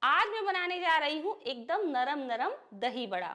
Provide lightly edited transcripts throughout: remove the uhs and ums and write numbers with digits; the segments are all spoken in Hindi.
आज मैं बनाने जा रही हूँ एकदम नरम नरम दही बड़ा।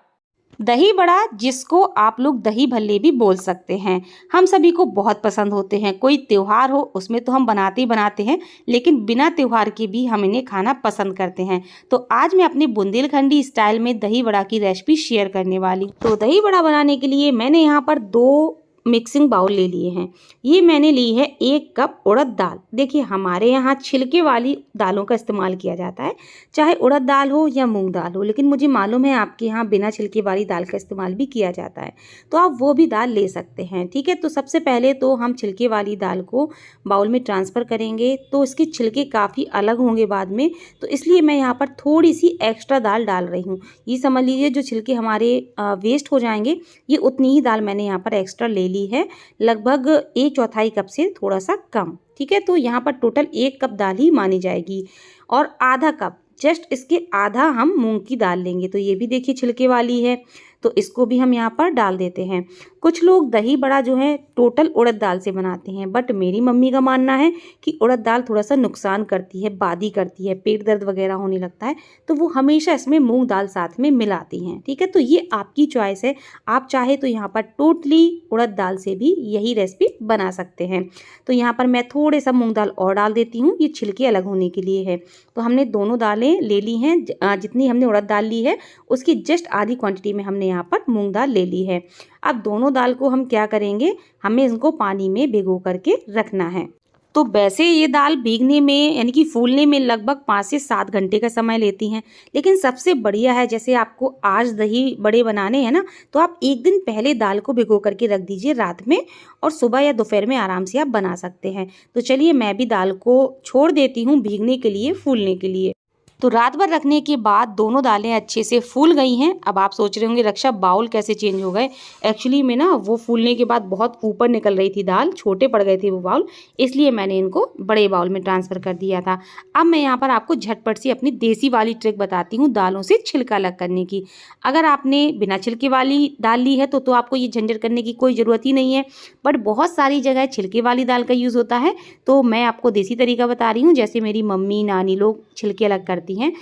दही बड़ा जिसको आप लोग दही भल्ले भी बोल सकते हैं। हम सभी को बहुत पसंद होते हैं। कोई त्योहार हो उसमें तो हम बनाते ही बनाते हैं, लेकिन बिना त्योहार के भी हम इन्हें खाना पसंद करते हैं। तो आज मैं अपने बुंदेलखंडी स्टाइल में दही बड़ा की रेसिपी शेयर करने वाली। तो दही बड़ा बनाने के लिए मैंने यहाँ पर 2 मिक्सिंग बाउल ले लिए हैं। ये मैंने ली है 1 कप उड़द दाल। देखिए हमारे यहाँ छिलके वाली दालों का इस्तेमाल किया जाता है, चाहे उड़द दाल हो या मूंग दाल हो, लेकिन मुझे मालूम है आपके यहाँ बिना छिलके वाली दाल का इस्तेमाल भी किया जाता है, तो आप वो भी दाल ले सकते हैं। ठीक है, तो सबसे पहले तो हम छिलके वाली दाल को बाउल में ट्रांसफ़र करेंगे, तो इसके छिलके काफ़ी अलग होंगे बाद में, तो इसलिए मैं यहाँ पर थोड़ी सी एक्स्ट्रा दाल डाल रही हूँ। ये समझ लीजिए जो छिलके हमारे वेस्ट हो जाएंगे, ये उतनी ही दाल मैंने यहाँ पर एक्स्ट्रा ले ली है, लगभग 1/4 कप से थोड़ा सा कम। ठीक है, तो यहाँ पर टोटल 1 कप दाल ही मानी जाएगी और आधा कप, जस्ट इसके आधा हम मूंग की दाल लेंगे। तो ये भी देखिए छिलके वाली है, तो इसको भी हम यहाँ पर डाल देते हैं। कुछ लोग दही बड़ा जो है टोटल उड़द दाल से बनाते हैं, बट मेरी मम्मी का मानना है कि उड़द दाल थोड़ा सा नुकसान करती है, बादी करती है, पेट दर्द वगैरह होने लगता है, तो वो हमेशा इसमें मूंग दाल साथ में मिलाती हैं। ठीक है, तो ये आपकी चॉइस है, आप चाहे तो यहाँ पर टोटली उड़द दाल से भी यही रेसिपी बना सकते हैं। तो यहाँ पर मैं थोड़े सा मूंग दाल और डाल देती हूँ, ये छिलके अलग होने के लिए है। तो हमने दोनों दालें ले ली हैं, जितनी हमने उड़द दाल ली है उसकी जस्ट आधी क्वांटिटी में हमने यहाँ पर मूंग दाल ले ली है। अब दोनों दाल को हम क्या करेंगे, हमें इनको पानी में भिगो करके रखना है। तो वैसे ये दाल भीगने में यानी कि फूलने में लगभग 5 से 7 घंटे का समय लेती हैं, लेकिन सबसे बढ़िया है, जैसे आपको आज दही बड़े बनाने हैं ना, तो आप एक दिन पहले दाल को भिगो करके रख दीजिए रात में, और सुबह या दोपहर में आराम से आप बना सकते हैं। तो चलिए मैं भी दाल को छोड़ देती हूँ भीगने के लिए, फूलने के लिए। तो रात भर रखने के बाद दोनों दालें अच्छे से फूल गई हैं। अब आप सोच रहे होंगे रक्षा बाउल कैसे चेंज हो गए। एक्चुअली में ना वो फूलने के बाद बहुत ऊपर निकल रही थी दाल, छोटे पड़ गए थे वो बाउल, इसलिए मैंने इनको बड़े बाउल में ट्रांसफ़र कर दिया था। अब मैं यहाँ पर आपको झटपट सी अपनी देसी वाली ट्रिक बताती हूँ दालों से छिलका अलग करने की। अगर आपने बिना छिलके वाली दाल ली है तो आपको ये झंझट करने की कोई ज़रूरत ही नहीं है, बट बहुत सारी जगह छिलके वाली दाल का यूज़ होता है, तो मैं आपको देसी तरीका बता रही हूँ, जैसे मेरी मम्मी नानी लोग छिलके अलग करती हैं।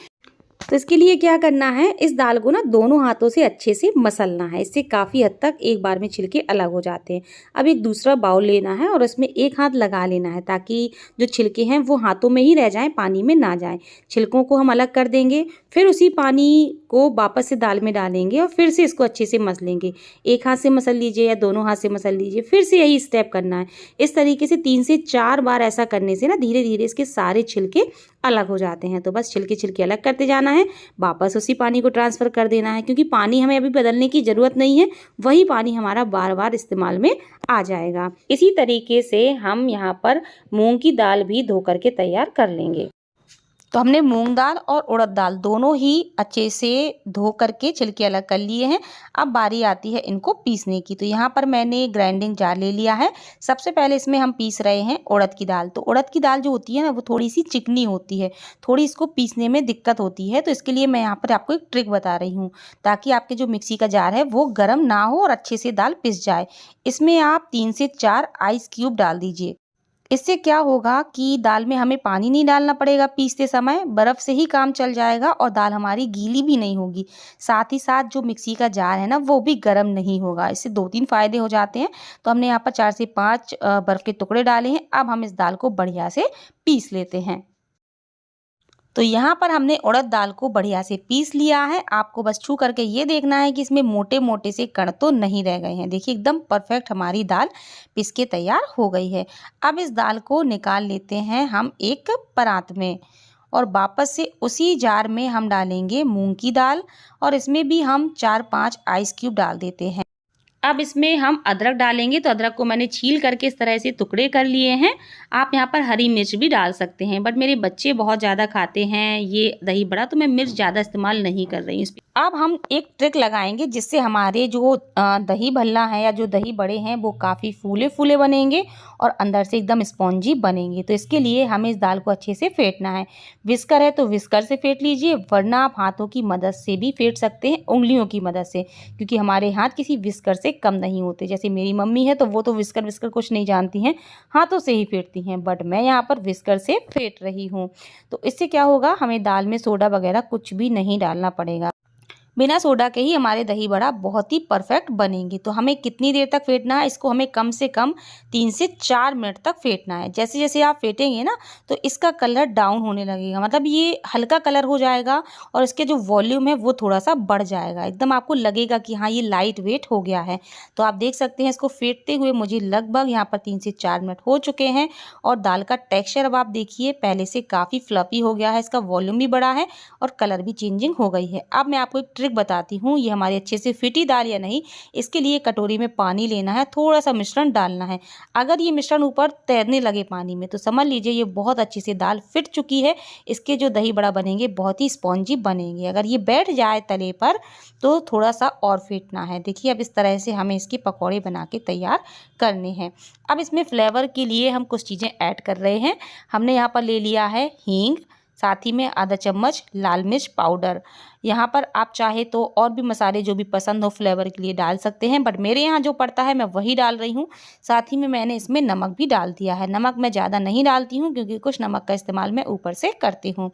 तो इसके लिए क्या करना है, इस दाल को ना दोनों हाथों से अच्छे से मसलना है, इससे काफ़ी हद तक एक बार में छिलके अलग हो जाते हैं। अब एक दूसरा बाउल लेना है और उसमें एक हाथ लगा लेना है, ताकि जो छिलके हैं वो हाथों में ही रह जाएं, पानी में ना जाएं। छिलकों को हम अलग कर देंगे, फिर उसी पानी को वापस से दाल में डालेंगे और फिर से इसको अच्छे से मसलेंगे। एक हाथ से मसल लीजिए या दोनों हाथ से मसल लीजिए, फिर से यही स्टेप करना है। इस तरीके से 3 से 4 बार ऐसा करने से ना धीरे धीरे इसके सारे छिलके अलग हो जाते हैं। तो बस छिलके अलग करते जाना है, वापस उसी पानी को ट्रांसफ़र कर देना है, क्योंकि पानी हमें अभी बदलने की ज़रूरत नहीं है, वही पानी हमारा बार बार इस्तेमाल में आ जाएगा। इसी तरीके से हम यहाँ पर मूंग की दाल भी धो करके तैयार कर लेंगे। तो हमने मूंग दाल और उड़द दाल दोनों ही अच्छे से धो करके छिलके अलग कर लिए हैं। अब बारी आती है इनको पीसने की। तो यहाँ पर मैंने ग्राइंडिंग जार ले लिया है। सबसे पहले इसमें हम पीस रहे हैं उड़द की दाल। तो उड़द की दाल जो होती है ना, वो थोड़ी सी चिकनी होती है, थोड़ी इसको पीसने में दिक्कत होती है। तो इसके लिए मैं यहाँ पर आपको एक ट्रिक बता रही हूँ, ताकि आपके जो मिक्सी का जार है वो गर्म ना हो और अच्छे से दाल पिस जाए। इसमें आप 3 से 4 आइस क्यूब डाल दीजिए। इससे क्या होगा कि दाल में हमें पानी नहीं डालना पड़ेगा, पीसते समय बर्फ़ से ही काम चल जाएगा और दाल हमारी गीली भी नहीं होगी। साथ ही साथ जो मिक्सी का जार है ना, वो भी गर्म नहीं होगा। इससे 2-3 फ़ायदे हो जाते हैं। तो हमने यहाँ पर 4 से 5 बर्फ़ के टुकड़े डाले हैं। अब हम इस दाल को बढ़िया से पीस लेते हैं। तो यहाँ पर हमने उड़द दाल को बढ़िया से पीस लिया है। आपको बस छू करके ये देखना है कि इसमें मोटे मोटे से कण तो नहीं रह गए हैं। देखिए एकदम परफेक्ट हमारी दाल पिस के तैयार हो गई है। अब इस दाल को निकाल लेते हैं हम एक परात में, और वापस से उसी जार में हम डालेंगे मूंग की दाल, और इसमें भी हम 4-5 आइस क्यूब डाल देते हैं। अब इसमें हम अदरक डालेंगे। तो अदरक को मैंने छील करके इस तरह से टुकड़े कर लिए हैं। आप यहाँ पर हरी मिर्च भी डाल सकते हैं, बट मेरे बच्चे बहुत ज़्यादा खाते हैं ये दही बड़ा, तो मैं मिर्च ज़्यादा इस्तेमाल नहीं कर रही हूँ इस पर। अब हम एक ट्रिक लगाएंगे, जिससे हमारे जो दही भल्ला है या जो दही बड़े हैं वो काफ़ी फूले फूले बनेंगे और अंदर से एकदम स्पॉन्जी बनेंगे। तो इसके लिए हमें इस दाल को अच्छे से फेंटना है। विस्कर है तो विस्कर से फेंट लीजिए, वरना आप हाथों की मदद से भी फेंट सकते हैं, उंगलियों की मदद से, क्योंकि हमारे हाथ किसी विस्कर से कम नहीं होते। जैसे मेरी मम्मी है तो वो तो विस्कर विस्कर कुछ नहीं जानती हैं, हाथों से ही फेंटती हैं, बट मैं यहाँ पर विस्कर से फेंट रही हूँ। तो इससे क्या होगा, हमें दाल में सोडा वगैरह कुछ भी नहीं डालना पड़ेगा। बिना सोडा के ही हमारे दही बड़ा बहुत ही परफेक्ट बनेंगे। तो हमें कितनी देर तक फेंटना है, इसको हमें कम से कम 3 से 4 मिनट तक फेंटना है। जैसे जैसे आप फेंटेंगे ना तो इसका कलर डाउन होने लगेगा, मतलब ये हल्का कलर हो जाएगा और इसके जो वॉल्यूम है वो थोड़ा सा बढ़ जाएगा। एकदम आपको लगेगा कि हाँ ये लाइट वेट हो गया है। तो आप देख सकते हैं इसको फेंटते हुए मुझे लगभग यहाँ पर 3 से 4 मिनट हो चुके हैं और दाल का टेक्स्चर अब आप देखिए पहले से काफ़ी फ्लफी हो गया है, इसका वॉल्यूम भी बढ़ा है और कलर भी चेंजिंग हो गई है। अब मैं आपको एक ट्रिक बताती हूँ, ये हमारी अच्छे से फिटी दाल या नहीं, इसके लिए कटोरी में पानी लेना है, थोड़ा सा मिश्रण डालना है। अगर ये मिश्रण ऊपर तैरने लगे पानी में तो समझ लीजिए ये बहुत अच्छी से दाल फिट चुकी है। इसके जो दही बड़ा बनेंगे बहुत ही स्पॉन्जी बनेंगे। अगर ये बैठ जाए तले पर तो थोड़ा सा और फेंटना है। देखिए अब इस तरह से हमें इसके पकौड़े बना के तैयार करने हैं। अब इसमें फ्लेवर के लिए हम कुछ चीज़ें ऐड कर रहे हैं। हमने यहाँ पर ले लिया है हींग, साथ ही में आधा चम्मच लाल मिर्च पाउडर। यहाँ पर आप चाहे तो और भी मसाले जो भी पसंद हो फ्लेवर के लिए डाल सकते हैं, बट मेरे यहाँ जो पड़ता है मैं वही डाल रही हूँ। साथ ही में मैंने इसमें नमक भी डाल दिया है। नमक मैं ज़्यादा नहीं डालती हूँ क्योंकि कुछ नमक का इस्तेमाल मैं ऊपर से करती हूँ।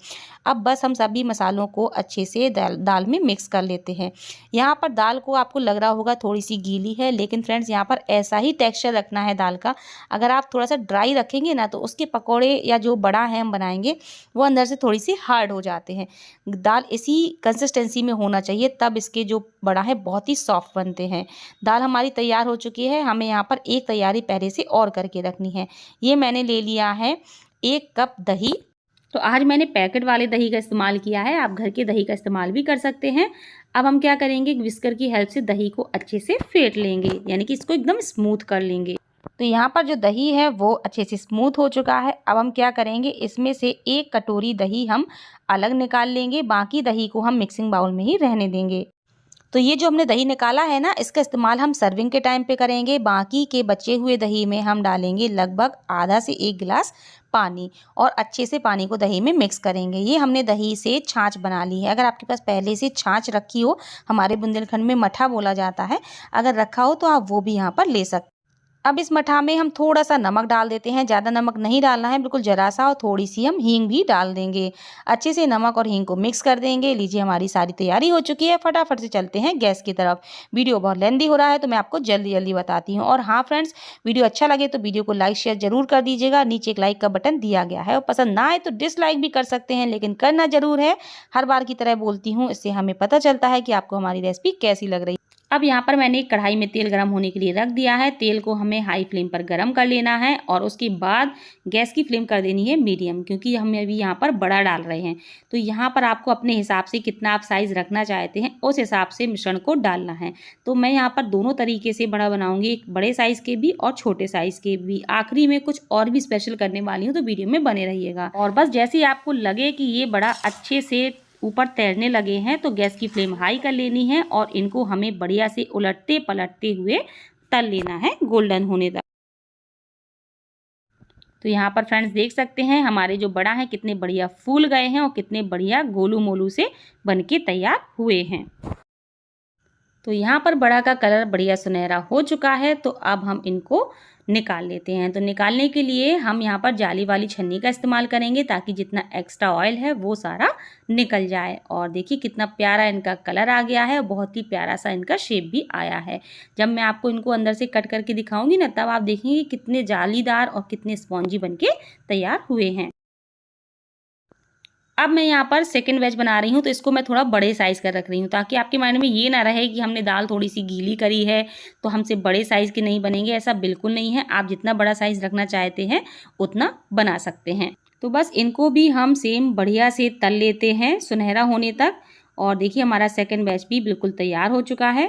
अब बस हम सभी मसालों को अच्छे से दाल में मिक्स कर लेते हैं। यहाँ पर दाल को आपको लग रहा होगा थोड़ी सी गीली है, लेकिन फ्रेंड्स यहाँ पर ऐसा ही टेक्स्चर रखना है दाल का। अगर आप थोड़ा सा ड्राई रखेंगे ना तो उसके पकौड़े या जो बड़ा है हम बनाएंगे वो अंदर से थोड़ी सी हार्ड हो जाते हैं। दाल इसी कंसिस्टेंसी में होना चाहिए, तब इसके जो बड़ा है बहुत ही सॉफ्ट बनते हैं। दाल हमारी तैयार हो चुकी है। हमें यहाँ पर एक तैयारी पहले से और करके रखनी है। ये मैंने ले लिया है 1 कप दही। तो आज मैंने पैकेट वाले दही का इस्तेमाल किया है, आप घर के दही का इस्तेमाल भी कर सकते हैं। अब हम क्या करेंगे, विस्कर की हेल्प से दही को अच्छे से फेंट लेंगे, यानी कि इसको एकदम स्मूथ कर लेंगे। तो यहाँ पर जो दही है वो अच्छे से स्मूथ हो चुका है। अब हम क्या करेंगे, इसमें से 1 कटोरी दही हम अलग निकाल लेंगे, बाकी दही को हम मिक्सिंग बाउल में ही रहने देंगे। तो ये जो हमने दही निकाला है ना, इसका इस्तेमाल हम सर्विंग के टाइम पे करेंगे। बाकी के बचे हुए दही में हम डालेंगे लगभग आधा से 1 गिलास पानी और अच्छे से पानी को दही में मिक्स करेंगे। ये हमने दही से छाछ बना ली है। अगर आपके पास पहले से छाछ रखी हो, हमारे बुंदेलखंड में मठा बोला जाता है, अगर रखा हो तो आप वो भी यहाँ पर ले सकते। अब इस मठा में हम थोड़ा सा नमक डाल देते हैं, ज़्यादा नमक नहीं डालना है, बिल्कुल जरा सा, और थोड़ी सी हम हींग भी डाल देंगे। अच्छे से नमक और हींग को मिक्स कर देंगे। लीजिए हमारी सारी तैयारी हो चुकी है। फटाफट से चलते हैं गैस की तरफ। वीडियो बहुत लेंदी हो रहा है तो मैं आपको जल्दी जल्दी बताती हूँ। और हाँ फ्रेंड्स, वीडियो अच्छा लगे तो वीडियो को लाइक शेयर जरूर कर दीजिएगा। नीचे एक लाइक का बटन दिया गया है और पसंद ना आए तो डिसलाइक भी कर सकते हैं, लेकिन करना जरूर है। हर बार की तरह बोलती हूँ, इससे हमें पता चलता है कि आपको हमारी रेसिपी कैसी लग रही है। अब यहाँ पर मैंने एक कढ़ाई में तेल गरम होने के लिए रख दिया है। तेल को हमें हाई फ्लेम पर गरम कर लेना है और उसके बाद गैस की फ्लेम कर देनी है मीडियम, क्योंकि हम अभी यहाँ पर बड़ा डाल रहे हैं। तो यहाँ पर आपको अपने हिसाब से कितना आप साइज़ रखना चाहते हैं उस हिसाब से मिश्रण को डालना है। तो मैं यहाँ पर दोनों तरीके से बड़ा बनाऊंगी, एक बड़े साइज़ के भी और छोटे साइज़ के भी। आखिरी में कुछ और भी स्पेशल करने वाली हूँ, तो वीडियो में बने रहिएगा। और बस जैसे ही आपको लगे कि ये बड़ा अच्छे से ऊपर तैरने लगे हैं तो गैस की फ्लेम हाई कर लेनी है और इनको हमें बढ़िया से उलटते पलटते हुए तल लेना है गोल्डन होने तक। तो यहाँ पर फ्रेंड्स देख सकते हैं हमारे जो बड़ा है कितने बढ़िया फूल गए हैं और कितने बढ़िया गोलू मोलू से बनके तैयार हुए हैं। तो यहाँ पर बड़ा का कलर बढ़िया सुनहरा हो चुका है। तो अब हम इनको निकाल लेते हैं। तो निकालने के लिए हम यहाँ पर जाली वाली छन्नी का इस्तेमाल करेंगे ताकि जितना एक्स्ट्रा ऑयल है वो सारा निकल जाए। और देखिए कितना प्यारा इनका कलर आ गया है और बहुत ही प्यारा सा इनका शेप भी आया है। जब मैं आपको इनको अंदर से कट करके दिखाऊंगी ना, तब आप देखेंगे कितने जालीदार और कितने स्पॉन्जी बनके तैयार हुए हैं। अब मैं यहाँ पर सेकंड वेज बना रही हूँ, तो इसको मैं थोड़ा बड़े साइज़ का रख रही हूँ ताकि आपके माइंड में ये ना रहे कि हमने दाल थोड़ी सी गीली करी है तो हमसे बड़े साइज़ के नहीं बनेंगे। ऐसा बिल्कुल नहीं है, आप जितना बड़ा साइज़ रखना चाहते हैं उतना बना सकते हैं। तो बस इनको भी हम सेम बढ़िया से तल लेते हैं सुनहरा होने तक। और देखिए हमारा सेकेंड बैच भी बिल्कुल तैयार हो चुका है।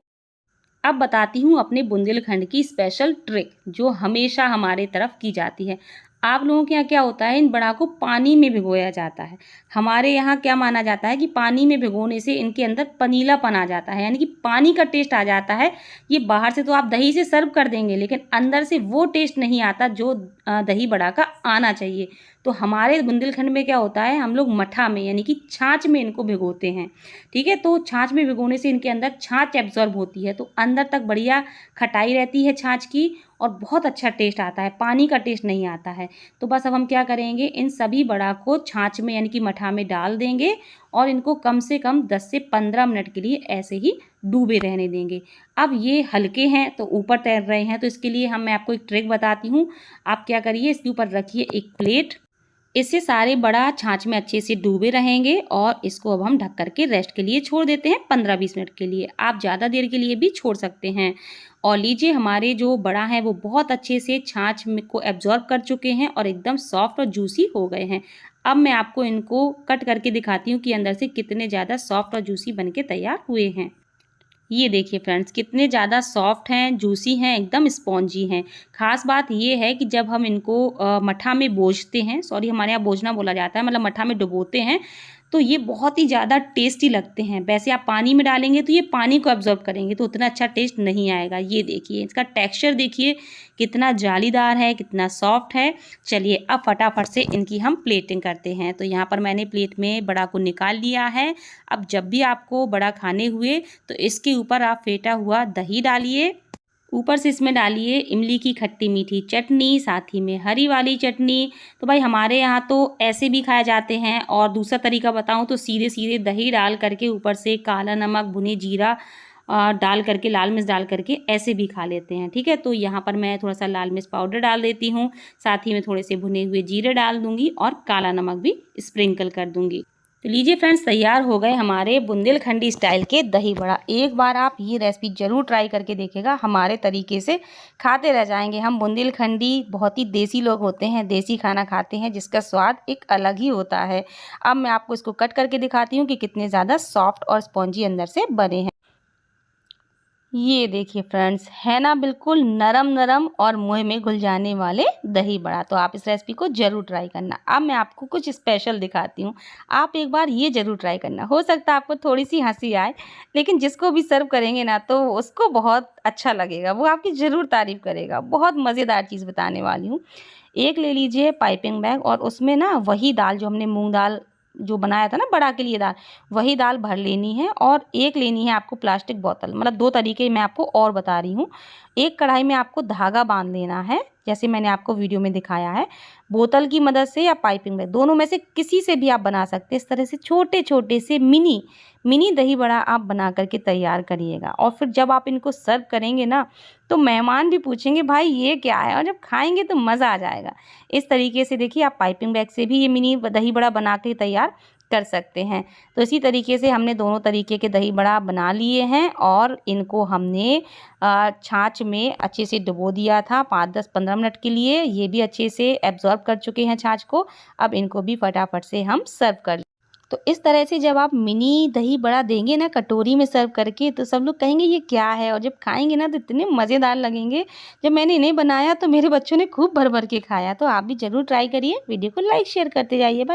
अब बताती हूँ अपने बुंदेलखंड की स्पेशल ट्रिक जो हमेशा हमारे तरफ की जाती है। आप लोगों के यहाँ क्या होता है, इन बड़ा को पानी में भिगोया जाता है। हमारे यहाँ क्या माना जाता है कि पानी में भिगोने से इनके अंदर पनीलापन आ जाता है, यानी कि पानी का टेस्ट आ जाता है। ये बाहर से तो आप दही से सर्व कर देंगे लेकिन अंदर से वो टेस्ट नहीं आता जो दही बड़ा का आना चाहिए। तो हमारे बुंदेलखंड में क्या होता है, हम लोग मठा में यानी कि छाछ में इनको भिगोते हैं। ठीक है, तो छाछ में भिगोने से इनके अंदर छाछ एब्जॉर्ब होती है, तो अंदर तक बढ़िया खटाई रहती है छाछ की और बहुत अच्छा टेस्ट आता है, पानी का टेस्ट नहीं आता है। तो बस अब हम क्या करेंगे, इन सभी बड़ा को छाछ में यानी कि मठा में डाल देंगे और इनको कम से कम 10 से 15 मिनट के लिए ऐसे ही डूबे रहने देंगे। अब ये हल्के हैं तो ऊपर तैर रहे हैं, तो इसके लिए मैं आपको एक ट्रिक बताती हूँ। आप क्या करिए, इसके ऊपर रखिए एक प्लेट, इससे सारे बड़ा छाछ में अच्छे से डूबे रहेंगे और इसको अब हम ढक करके रेस्ट के लिए छोड़ देते हैं 15-20 मिनट के लिए। आप ज़्यादा देर के लिए भी छोड़ सकते हैं। और लीजिए, हमारे जो बड़ा है वो बहुत अच्छे से छाछ को एब्जॉर्ब कर चुके हैं और एकदम सॉफ्ट और जूसी हो गए हैं। अब मैं आपको इनको कट करके दिखाती हूँ कि अंदर से कितने ज़्यादा सॉफ्ट और जूसी बन के तैयार हुए हैं। ये देखिए फ्रेंड्स, कितने ज़्यादा सॉफ्ट हैं, जूसी हैं, एकदम स्पॉन्जी हैं। ख़ास बात ये है कि जब हम इनको मठा में बोझते हैं, सॉरी हमारे यहाँ बोझना बोला जाता है, मतलब मठा में डुबोते हैं, तो ये बहुत ही ज़्यादा टेस्टी लगते हैं। वैसे आप पानी में डालेंगे तो ये पानी को एब्जॉर्ब करेंगे तो उतना अच्छा टेस्ट नहीं आएगा। ये देखिए, इसका टेक्सचर देखिए कितना जालीदार है, कितना सॉफ्ट है। चलिए अब फटाफट से इनकी हम प्लेटिंग करते हैं। तो यहाँ पर मैंने प्लेट में बड़ा को निकाल लिया है। अब जब भी आपको बड़ा खाने हुए तो इसके ऊपर आप फेंटा हुआ दही डालिए, ऊपर से इसमें डालिए इमली की खट्टी मीठी चटनी, साथ ही में हरी वाली चटनी। तो भाई हमारे यहाँ तो ऐसे भी खाए जाते हैं, और दूसरा तरीका बताऊँ तो सीधे सीधे दही डाल करके ऊपर से काला नमक, भुने जीरा डाल करके, लाल मिर्च डाल करके ऐसे भी खा लेते हैं। ठीक है, तो यहाँ पर मैं थोड़ा सा लाल मिर्च पाउडर डाल देती हूँ, साथ ही में थोड़े से भुने हुए जीरे डाल दूँगी और काला नमक भी स्प्रिंकल कर दूँगी। तो लीजिए फ्रेंड्स, तैयार हो गए हमारे बुंदेलखंडी स्टाइल के दही बड़ा। एक बार आप ये रेसिपी ज़रूर ट्राई करके देखिएगा, हमारे तरीके से खाते रह जाएंगे। हम बुंदेलखंडी बहुत ही देसी लोग होते हैं, देसी खाना खाते हैं जिसका स्वाद एक अलग ही होता है। अब मैं आपको इसको कट करके दिखाती हूँ कि कितने ज़्यादा सॉफ्ट और स्पॉन्जी अंदर से बने हैं। ये देखिए फ्रेंड्स, है ना बिल्कुल नरम नरम और मुंह में घुल जाने वाले दही बड़ा। तो आप इस रेसिपी को ज़रूर ट्राई करना। अब मैं आपको कुछ स्पेशल दिखाती हूँ, आप एक बार ये ज़रूर ट्राई करना। हो सकता है आपको थोड़ी सी हंसी आए, लेकिन जिसको भी सर्व करेंगे ना तो उसको बहुत अच्छा लगेगा, वो आपकी ज़रूर तारीफ़ करेगा। बहुत मज़ेदार चीज़ बताने वाली हूँ। एक ले लीजिए पाइपिंग बैग और उसमें ना वही दाल जो हमने मूँग दाल जो बनाया था ना बड़ा के लिए दाल, वही दाल भर लेनी है। और एक लेनी है आपको प्लास्टिक बोतल, मतलब 2 तरीके मैं आपको और बता रही हूँ। एक कढ़ाई में आपको धागा बांध लेना है, जैसे मैंने आपको वीडियो में दिखाया है। बोतल की मदद से या पाइपिंग बैग, दोनों में से किसी से भी आप बना सकते हैं। इस तरह से छोटे छोटे से मिनी दही बड़ा आप बना करके तैयार करिएगा। और फिर जब आप इनको सर्व करेंगे ना तो मेहमान भी पूछेंगे भाई ये क्या है, और जब खाएंगे तो मज़ा आ जाएगा। इस तरीके से देखिए, आप पाइपिंग बैग से भी ये मिनी दही बड़ा बना के तैयार कर सकते हैं। तो इसी तरीके से हमने दोनों तरीके के दही बड़ा बना लिए हैं और इनको हमने छाछ में अच्छे से डुबो दिया था 5-10-15 मिनट के लिए। ये भी अच्छे से एब्जॉर्ब कर चुके हैं छाछ को। अब इनको भी फटाफट से हम सर्व कर। तो इस तरह से जब आप मिनी दही बड़ा देंगे ना कटोरी में सर्व करके, तो सब लोग कहेंगे ये क्या है, और जब खाएंगे ना तो इतने मज़ेदार लगेंगे। जब मैंने इन्हें बनाया तो मेरे बच्चों ने खूब भर भर के खाया। तो आप भी ज़रूर ट्राई करिए। वीडियो को लाइक शेयर करते जाइए। बाय।